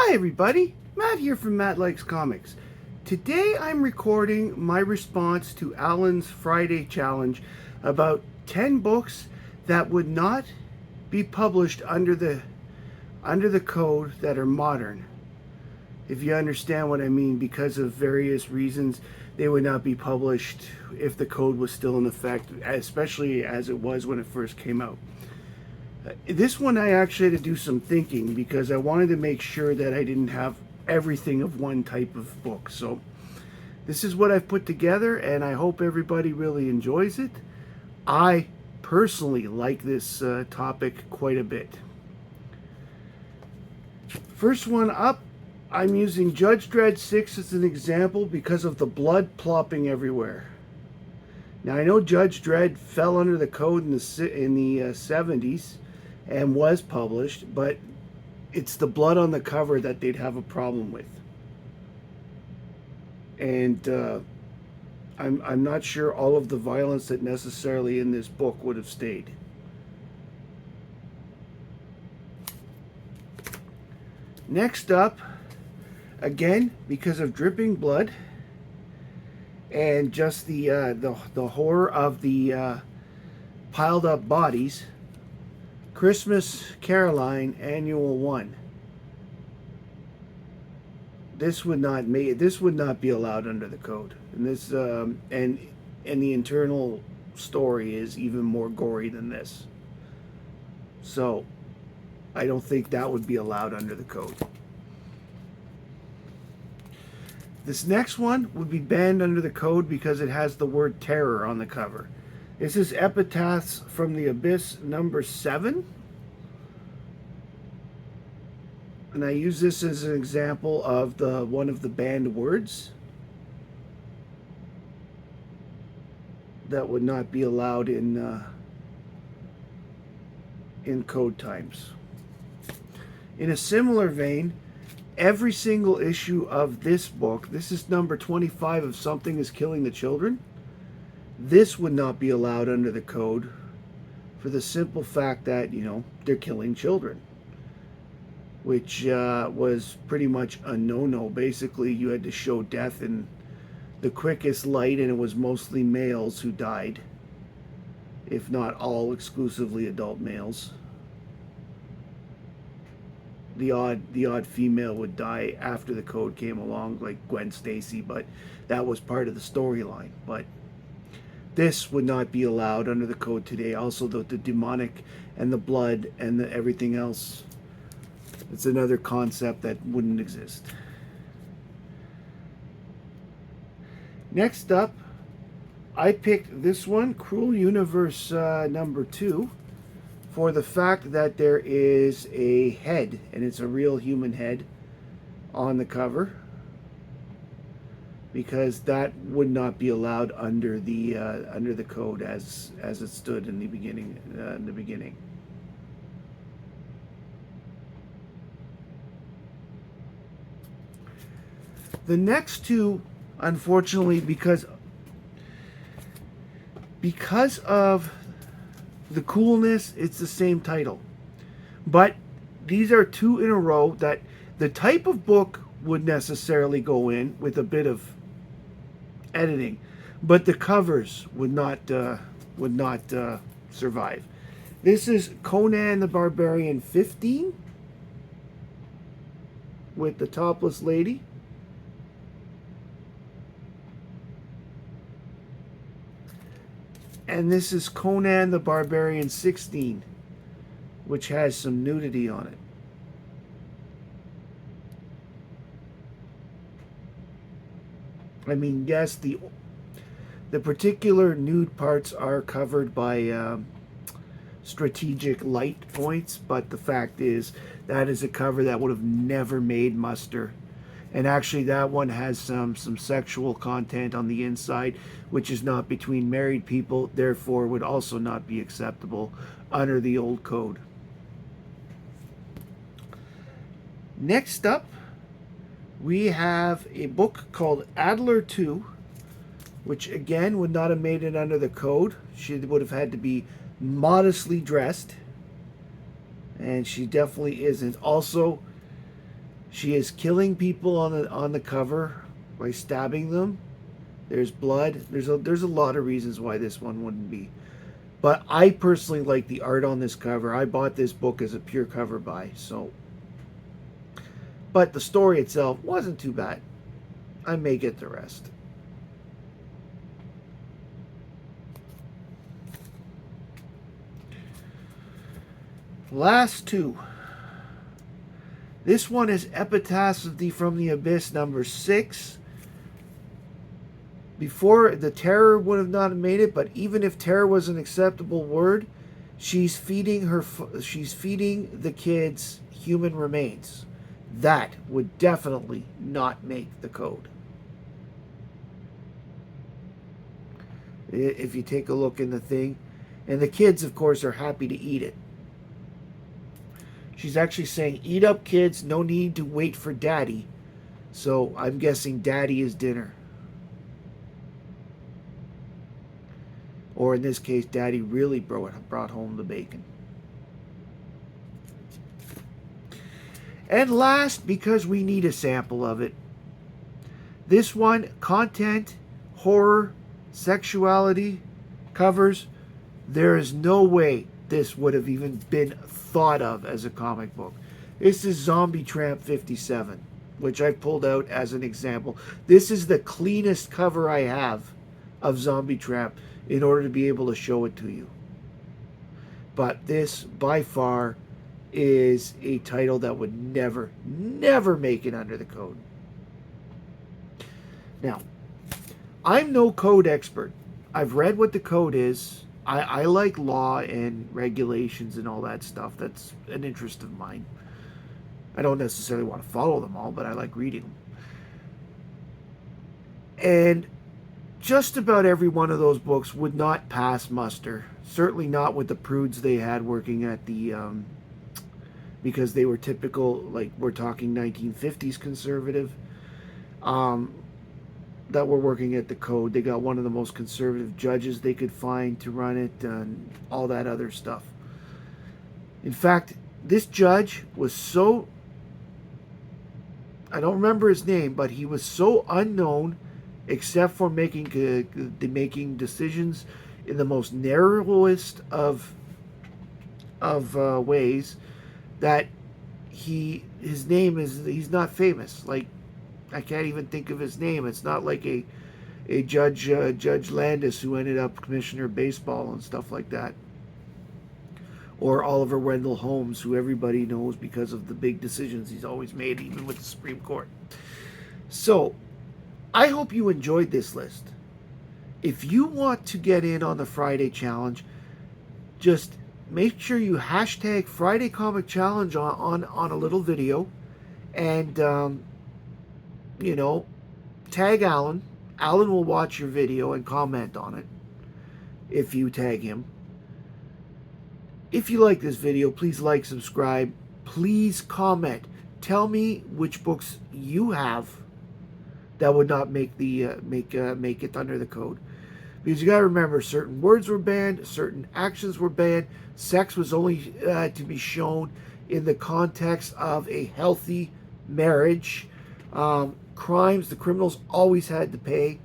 Hi everybody, Matt here from Matt Likes Comics. Today I'm recording my response to Alan's Friday challenge about 10 books that would not be published under the code that are modern. If you understand what I mean, because of various reasons, they would not be published if the code was still in effect, especially as it was when it first came out. This one I actually had to do some thinking because I wanted to make sure that I didn't have everything of one type of book. So this is what I've put together, and I hope everybody really enjoys it. I personally like this topic quite a bit. First one up, I'm using Judge Dredd 6 as an example because of the blood plopping everywhere. Now I know Judge Dredd fell under the code in the 70s and was published, but it's the blood on the cover that they'd have a problem with. And I'm not sure all of the violence that necessarily in this book would have stayed. Next up, again, because of dripping blood and just the horror of the piled up bodies, Christmas Caroline Annual 1. This would not be allowed under the code, and this and the internal story is even more gory than this. So I don't think that would be allowed under the code. This next one would be banned under the code because it has the word terror on the cover. This is Epitaphs from the Abyss number 7. And I use this as an example of one of the banned words that would not be allowed in code times. In a similar vein, every single issue of this book, this is number 25 of Something is Killing the Children, this would not be allowed under the code for the simple fact that, they're killing children, which was pretty much a no-no. Basically, you had to show death in the quickest light, and it was mostly males who died, if not all exclusively adult males. The odd female would die after the code came along, like Gwen Stacy, but that was part of the storyline. But this would not be allowed under the code today. Also, the demonic and the blood and everything else, it's another concept that wouldn't exist. Next up, I picked this one, Cruel Universe number 2, for the fact that there is a head, and it's a real human head on the cover, because that would not be allowed under the code as it stood in the beginning. The next two, unfortunately, because of the coolness, it's the same title. But these are two in a row that the type of book would necessarily go in with a bit of editing, but the covers would not survive. This is Conan the Barbarian 15 with the topless lady. And this is Conan the Barbarian 16, which has some nudity on it. I mean, yes, the particular nude parts are covered by strategic light points, but the fact is that is a cover that would have never made muster. And actually that one has some sexual content on the inside, which is not between married people, therefore would also not be acceptable under the old code. Next up, we have a book called Adler 2, which again would not have made it under the code. She would have had to be modestly dressed, and she definitely isn't. Also, She is killing people on the cover by stabbing them. There's blood. There's a lot of reasons why this one wouldn't be. But I personally like the art on this cover. I bought this book as a pure cover buy. So, but the story itself wasn't too bad. I may get the rest. Last two. This one is Epitaphs from the Abyss number 6. Before, the terror would have not made it, but even if terror was an acceptable word, she's feeding the kids human remains. That would definitely not make the code. If you take a look in the thing, and the kids, of course, are happy to eat it. She's actually saying, eat up, kids, no need to wait for daddy. So I'm guessing daddy is dinner. Or in this case, daddy really brought home the bacon. And last, because we need a sample of it, this one, content, horror, sexuality, covers. There is no way this would have even been thought of as a comic book. This is Zombie Tramp 57, which I pulled out as an example. This is the cleanest cover I have of Zombie Tramp in order to be able to show it to you. But this, by far, is a title that would never make it under the code. Now, I'm no code expert. I've read what the code is. I like law and regulations and all that stuff. That's an interest of mine. I don't necessarily want to follow them all, but I like reading them. And just about every one of those books would not pass muster. Certainly not with the prudes they had working at the... because they were typical, like we're talking 1950s conservative, that were working at the code. They got one of the most conservative judges they could find to run it and all that other stuff. In fact, this judge was so, I don't remember his name, but he was so unknown except for making decisions in the most narrowest of ways, that his name is, he's not famous. Like, I can't even think of his name. It's not like a Judge Landis, who ended up commissioner of baseball and stuff like that, or Oliver Wendell Holmes, who everybody knows because of the big decisions he's always made, even with the Supreme Court. So I hope you enjoyed this list. If you want to get in on the Friday challenge, just make sure you hashtag Friday Comic Challenge on a little video, and you know, tag Alan. Alan will watch your video and comment on it if you tag him. If you like this video, please like, subscribe, please comment. Tell me which books you have that would not make the make it under the code. Because you got to remember, certain words were banned, certain actions were banned. Sex was only to be shown in the context of a healthy marriage. Crimes, the criminals always had to pay.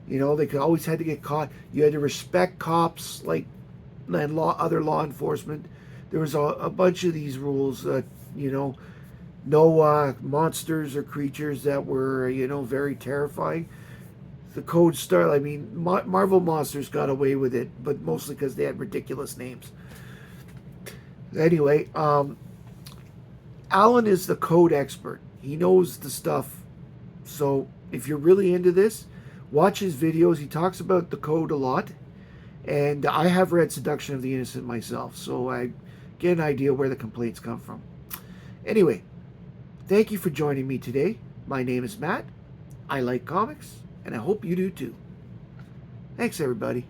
You know, they always had to get caught. You had to respect cops, like, and other law enforcement. There was a bunch of these rules. You know, no monsters or creatures that were, you know, very terrifying. The code started, I mean, Marvel Monsters got away with it, but mostly because they had ridiculous names. Anyway, Alan is the code expert. He knows the stuff. So if you're really into this, watch his videos. He talks about the code a lot. And I have read Seduction of the Innocent myself, so I get an idea where the complaints come from. Anyway, thank you for joining me today. My name is Matt. I like comics, and I hope you do too. Thanks, everybody.